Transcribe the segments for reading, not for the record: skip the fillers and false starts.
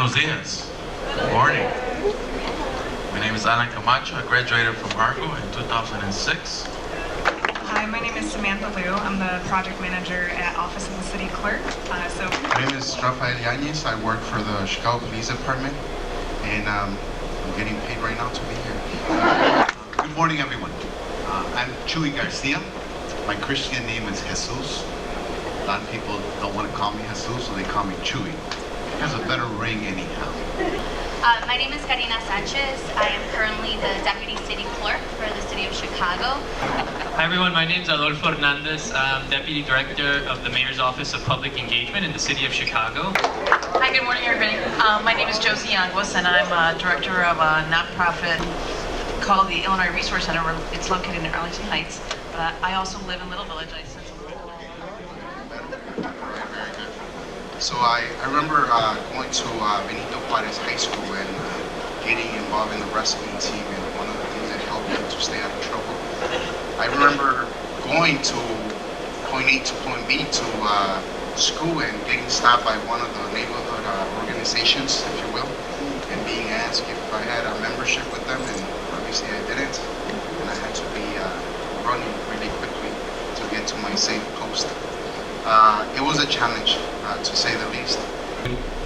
Buenos dias. Good morning. My name is Camacho. I graduated from Argo in 2006. Hi, my name is Samantha Liu. I'm the project manager at Office of the City Clerk. My name is Rafael Yanez. I work for the Chicago Police Department, and I'm getting paid right now to be here. Good morning, everyone. I'm Chuy Garcia. My Christian name is Jesus. A lot of people don't want to call me Jesus, so they call me Chuy. It has a better ring anyhow. My name is Carina Sanchez. I am currently the Deputy City Clerk for the City of Chicago. Hi everyone, my name is Adolofo Hernandez. I'm Deputy Director of the Mayor's Office of Public Engagement in the City of Chicago. Hi, good morning everybody. My name is Josie Yanguas and I'm Director of a nonprofit called the Illinois Resource Center. It's located in Arlington Heights, but I also live in Little Village. So I remember going to Benito Juarez High School and getting involved in the wrestling team, and one of the things that helped me to stay out of trouble. I remember going to point A to point B to school and getting stopped by one of the neighborhood organizations, if you will, and being asked if I had a membership with them, and obviously I didn't, and I had to be running really quickly to get to my safe post. It was a challenge, to say the least.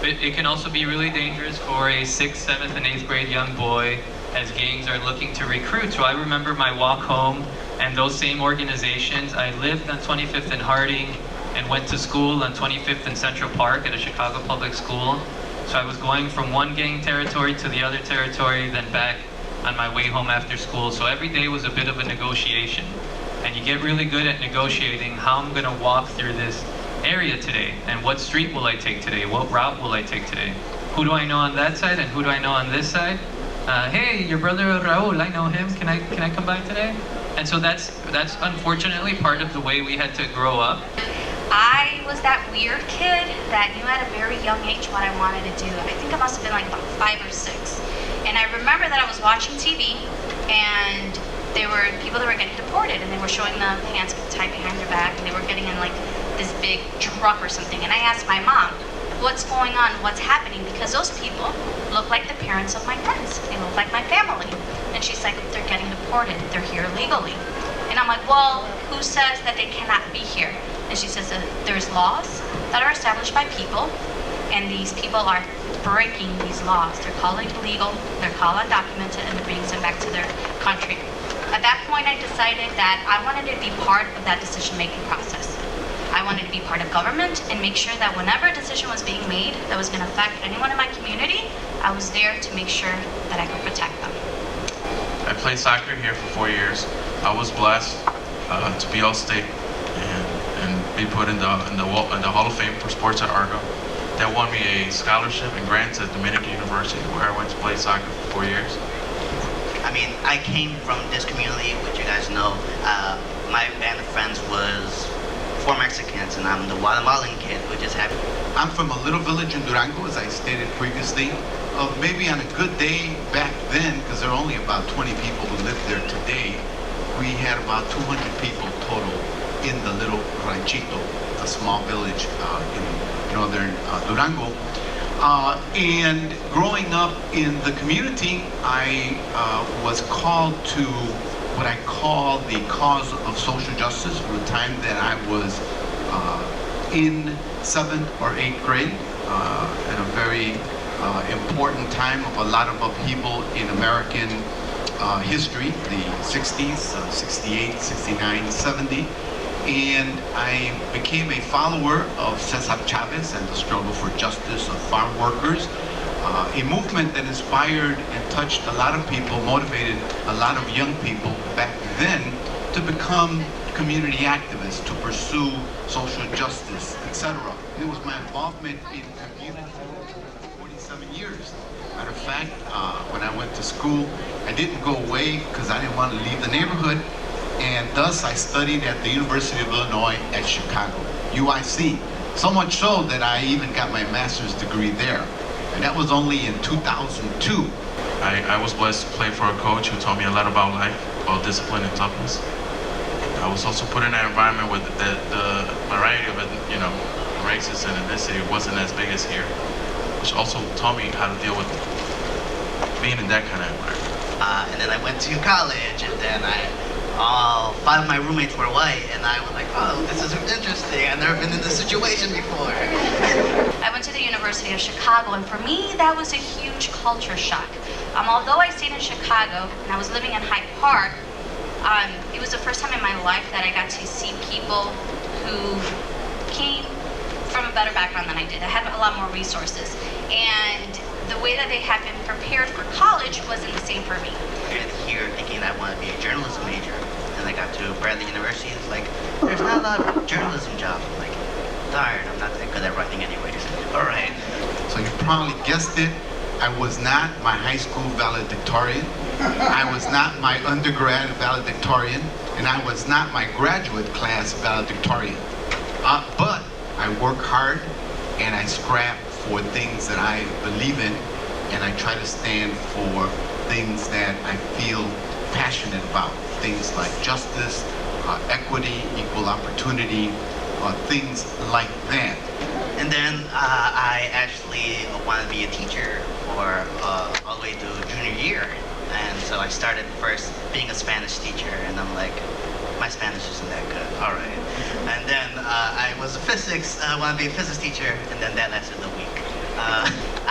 It can also be really dangerous for a 6th, 7th, and 8th grade young boy as gangs are looking to recruit. So I remember my walk home and those same organizations. I lived on 25th and Harding and went to school on 25th and Central Park at a Chicago public school. So I was going from one gang territory to the other territory, then back on my way home after school. So every day was a bit of a negotiation. And you get really good at negotiating how I'm going to walk through this area today, and what street will I take today, what route will I take today, who do I know on that side and who do I know on this side. Hey, your brother Raul, I know him, can I come by today? And so that's unfortunately part of the way we had to grow up. I was that weird kid that knew at a very young age what I wanted to do. I think I must have been like about 5 or 6. And I remember that I was watching TV and there were people that were getting deported, and they were showing them hands tied behind their back, and they were getting in like this big truck or something. And I asked my mom, what's going on, what's happening? Because those people look like the parents of my friends. They look like my family. And she's like, they're getting deported. They're here illegally. And I'm like, well, who says that they cannot be here? And she says that there's laws that are established by people, and these people are breaking these laws. They're called illegal, they're called undocumented, and they're being sent back to their country. At that point, I decided that I wanted to be part of that decision-making process. I wanted to be part of government and make sure that whenever a decision was being made that was going to affect anyone in my community, I was there to make sure that I could protect them. I played soccer here for 4 years. I was blessed to be All-State and be put in the Hall of Fame for sports at Argo. That won me a scholarship and grant to Dominican University, where I went to play soccer for 4 years. I mean, I came from this community, which you guys know. My band of friends was 4 Mexicans, and I'm the Guatemalan kid who just happened. I'm from a little village in Durango, as I stated previously. Maybe on a good day back then, because there are only about 20 people who live there today, we had about 200 people total in the little ranchito, a small village in northern Durango. And growing up in the community, I was called to what I call the cause of social justice from the time that I was in 7th or 8th grade, at a very important time of a lot of upheaval in American history, the 60s, 68, 69, 70. And I became a follower of Cesar Chavez and the struggle for justice of farm workers, a movement that inspired and touched a lot of people, motivated a lot of young people back then to become community activists, to pursue social justice, etc. It was my involvement in community for 47 years. Matter of fact, when I went to school, I didn't go away because I didn't want to leave the neighborhood. And thus I studied at the University of Illinois at Chicago, UIC. So much so that I even got my master's degree there. And that was only in 2002. I was blessed to play for a coach who taught me a lot about life, about discipline and toughness. I was also put in an environment where the variety of races and ethnicity wasn't as big as here. which also taught me how to deal with being in that kind of environment. And then I went to college, and then all 5 of my roommates were white, and I was like, oh, this is interesting. I've never been in this situation before. I went to the University of Chicago, and for me, that was a huge culture shock. Although I stayed in Chicago and I was living in Hyde Park, it was the first time in my life that I got to see people who came from a better background than I did. I had a lot more resources, and the way that they had been prepared for college wasn't the same for me. Here thinking I want to be a journalism major, and I got to Bradley University. It's like, there's not a lot of journalism jobs. I'm like, darn, I'm not that good at writing anyways. All right. So you probably guessed it. I was not my high school valedictorian. I was not my undergrad valedictorian, and I was not my graduate class valedictorian. But I work hard, and I scrap for things that I believe in, and I try to stand for things that I feel passionate about. Things like justice, equity, equal opportunity, things like that. And then I actually wanted to be a teacher for all the way to junior year. And so I started first being a Spanish teacher, and I'm like, my Spanish isn't that good. All right. And then I was I wanted to be a physics teacher, and then that lasted a week.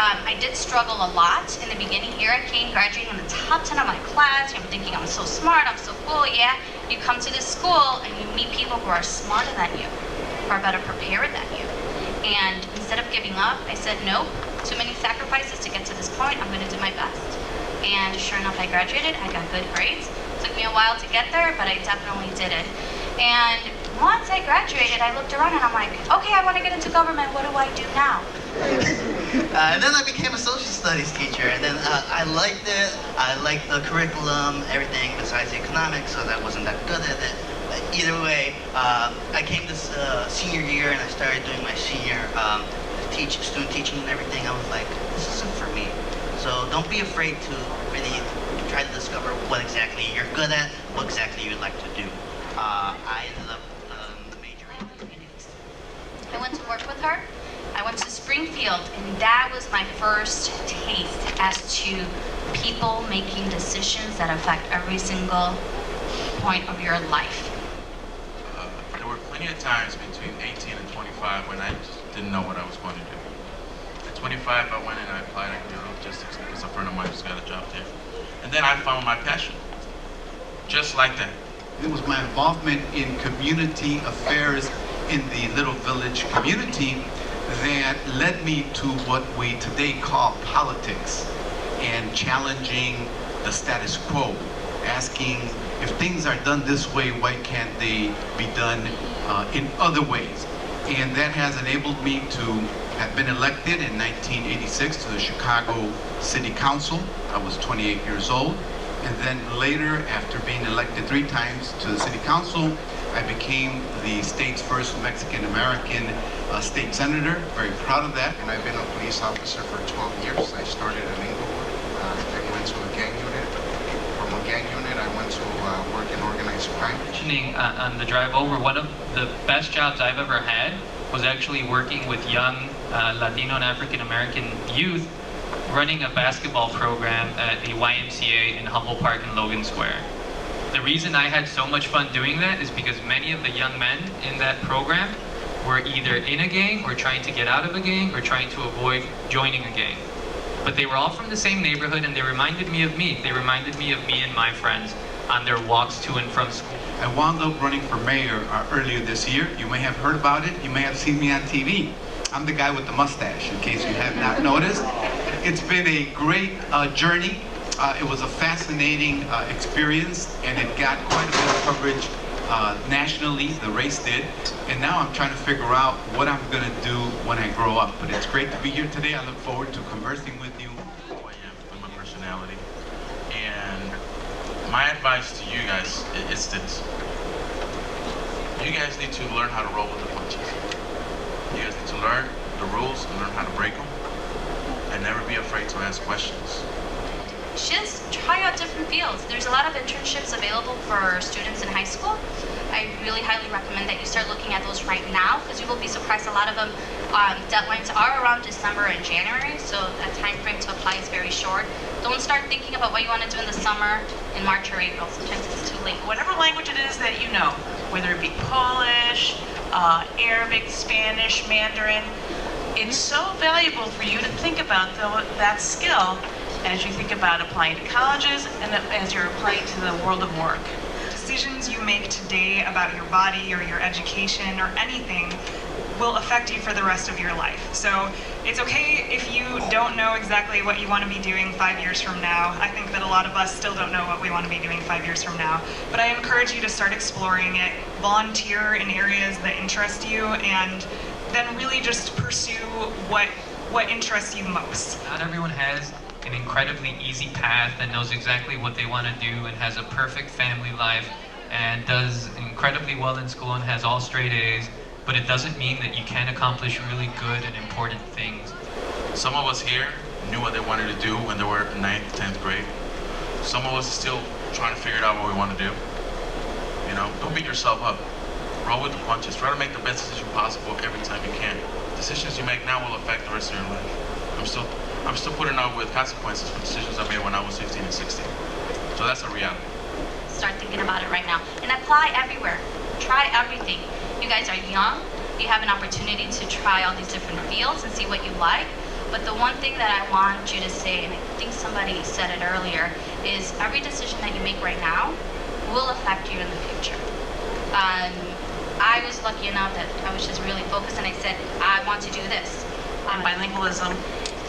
I did struggle a lot in the beginning. Here I came, graduating in the top 10 of my class. I'm thinking I'm so smart, I'm so cool. Yeah, you come to this school and you meet people who are smarter than you, who are better prepared than you. And instead of giving up, I said, nope, too many sacrifices to get to this point. I'm going to do my best. And sure enough, I graduated. I got good grades. Took me a while to get there, but I definitely did it. And once I graduated, I looked around and I'm like, okay, I want to get into government. What do I do now? And then I became a social studies teacher, and then I liked it. I liked the curriculum, everything besides the economics, so I wasn't that good at it. But either way, I came this senior year, and I started doing my senior student teaching and everything. I was like, this isn't for me. So don't be afraid to really try to discover what exactly you're good at, what exactly you'd like to do. I ended up majoring in finance. I went to work with her. I went to Springfield, and that was my first taste as to people making decisions that affect every single point of your life. There were plenty of times between 18 and 25 when I just didn't know what I was going to do. At 25, I went and I applied at logistics because a friend of mine just got a job there. And then I found my passion, just like that. It was my involvement in community affairs in the little village community that led me to what we today call politics, and challenging the status quo, asking if things are done this way, why can't they be done in other ways? And that has enabled me to have been elected in 1986 to the Chicago City Council. I was 28 years old. And then later, after being elected 3 times to the City Council, I became the state's first Mexican-American state senator. Very proud of that. And I've been a police officer for 12 years. I started in Inglewood. I went to a gang unit. From a gang unit, I went to work in organized crime. Mentioning on the drive over, one of the best jobs I've ever had was actually working with young Latino and African American youth, running a basketball program at the YMCA in Humboldt Park in Logan Square. The reason I had so much fun doing that is because many of the young men in that program were either in a gang or trying to get out of a gang or trying to avoid joining a gang. But they were all from the same neighborhood, and they reminded me of me. They reminded me of me and my friends on their walks to and from school. I wound up running for mayor earlier this year. You may have heard about it. You may have seen me on TV. I'm the guy with the mustache, in case you have not noticed. It's been a great journey. It was a fascinating experience, and it got quite a bit of coverage nationally, the race did. And now I'm trying to figure out what I'm going to do when I grow up. But it's great to be here today. I look forward to conversing with you. Who I am with my personality. And my advice to you guys is this. You guys need to learn how to roll with the punches. You guys need to learn the rules and learn how to break them. And never be afraid to ask questions. just try out different fields. There's a lot of internships available for students in high school. I really highly recommend that you start looking at those right now, because you will be surprised. A lot of them, deadlines are around December and January, so that time frame to apply is very short. Don't start thinking about what you want to do in the summer in March or April. Sometimes it's too late. Whatever language it is that you know, whether it be Polish, Arabic, Spanish, Mandarin, it's so valuable for you to think about that skill as you think about applying to colleges and as you're applying to the world of work. Decisions you make today about your body or your education or anything will affect you for the rest of your life. So it's okay if you don't know exactly what you want to be doing 5 years from now. I think that a lot of us still don't know what we want to be doing 5 years from now. But I encourage you to start exploring it, volunteer in areas that interest you, and then really just pursue what interests you most. Not everyone has an incredibly easy path and knows exactly what they want to do and has a perfect family life and does incredibly well in school and has all straight A's, but it doesn't mean that you can't accomplish really good and important things. Some of us here knew what they wanted to do when they were in 9th, 10th grade. Some of us are still trying to figure out what we want to do. You know, don't beat yourself up. Roll with the punches. Try to make the best decision possible every time you can. Decisions you make now will affect the rest of your life. I'm still putting up with consequences for decisions I made when I was 15 and 16. So that's a reality. Start thinking about it right now and apply everywhere. Try everything. You guys are young. You have an opportunity to try all these different fields and see what you like. But the one thing that I want you to say, and I think somebody said it earlier, is every decision that you make right now will affect you in the future. I was lucky enough that I was just really focused, and I said, I want to do this. And bilingualism.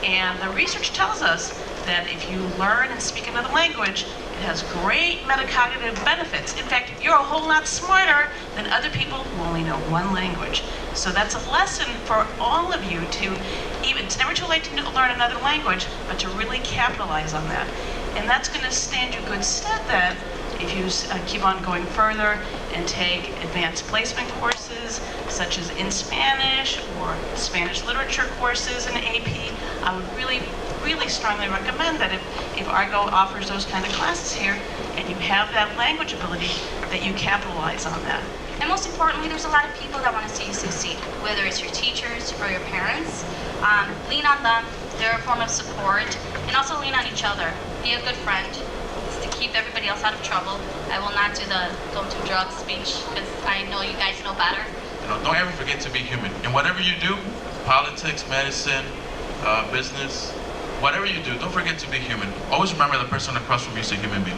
And the research tells us that if you learn and speak another language, it has great metacognitive benefits. In fact, you're a whole lot smarter than other people who only know one language. So that's a lesson for all of you to it's never too late to learn another language, but to really capitalize on that. And that's going to stand you good stead then if you keep on going further and take advanced placement courses, such as in Spanish or Spanish literature courses in AP. I would really strongly recommend that if Argo offers those kind of classes here and you have that language ability, that you capitalize on that. And most importantly, there's a lot of people that want to see you succeed, whether it's your teachers or your parents. Lean on them. They're a form of support. And also lean on each other. Be a good friend. To keep everybody else out of trouble. I will not do the don't do drugs speech, because I know you guys know better. You know, don't ever forget to be human. And whatever you do, politics, medicine, business, whatever you do, don't forget to be human. Always remember the person across from you is a human being.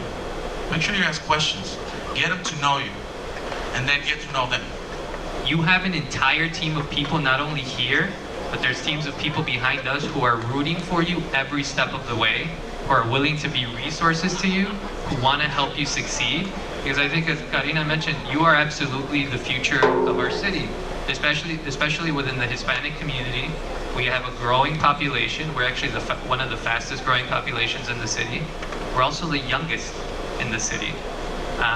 Make sure you ask questions. Get them to know you, and then get to know them. You have an entire team of people, not only here, but there's teams of people behind us who are rooting for you every step of the way, who are willing to be resources to you, who want to help you succeed. Because I think, as Carina mentioned, you are absolutely the future of our city, especially within the Hispanic community. We have a growing population. We're actually one of the fastest growing populations in the city. We're also the youngest in the city.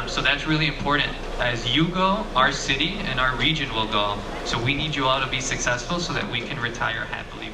So that's really important. As you go, our city and our region will go. So we need you all to be successful so that we can retire happily.